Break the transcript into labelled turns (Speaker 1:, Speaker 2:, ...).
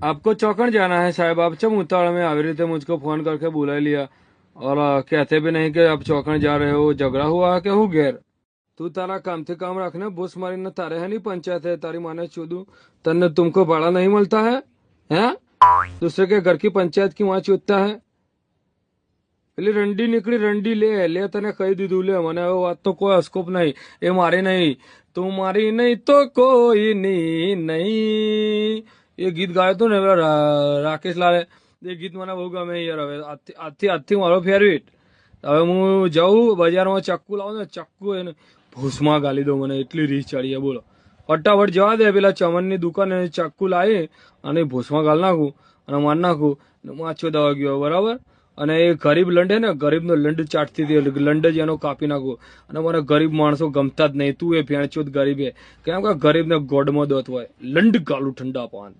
Speaker 1: आपको चौकड़ जाना है साहब, आप चम उतावड़ में आवी रीते मुझको फोन करके बुला लिया और कहते भी नहीं कि आप चौकड़ जा रहे हो, झगड़ा हुआ है कि हूँ घेर। तू तारा काम थे काम रखना, बूस मारी न तारे है नहीं पंचायत है तारी माने चूदू, तन्ने तुमको भाड़ा नहीं मिलता है? हैं? दूसरे के घर की पंचायत की वहां चूदता है? પેલી રંડી નીકળી રંડી લે લે તને કહી દીધું લે મને હવે વાત તો કોઈ સ્કોપ નહીં એ મારી નહીં તું મારી નહીં તો કોઈ ની નહીં એ ગીત ગાયું હતું ને રાકેશ લાલે એ ગીત મને બહુ ગમે યાર હવે આજથી મારો ફેવરિટ હવે હું જાઉં બજારમાં ચક્કુ લાવું ને ચક્કુ એને ભૂસમાં ગાલી દઉં મને એટલી રીચ ચડી છે બોલો ફટાફટ જવા દે પેલા ચમનની દુકાને ચક્કુ લાવી અને ભૂસમાં ગાલ નાખું અને માર નાખું માછો દવા ગયો બરાબર અને એ ગરીબ લંડ હે ને ગરીબનો લંડ ચાટતી હતી લંડ જ એનો કાપી નાખું અને મને ગરીબ માણસો ગમતા જ નહીં તું એ ભેણચોદ ગરીબ હે કેમ કે ગરીબને ગોડમાં દોત હોય લંડ ગાલું ઠંડા પાન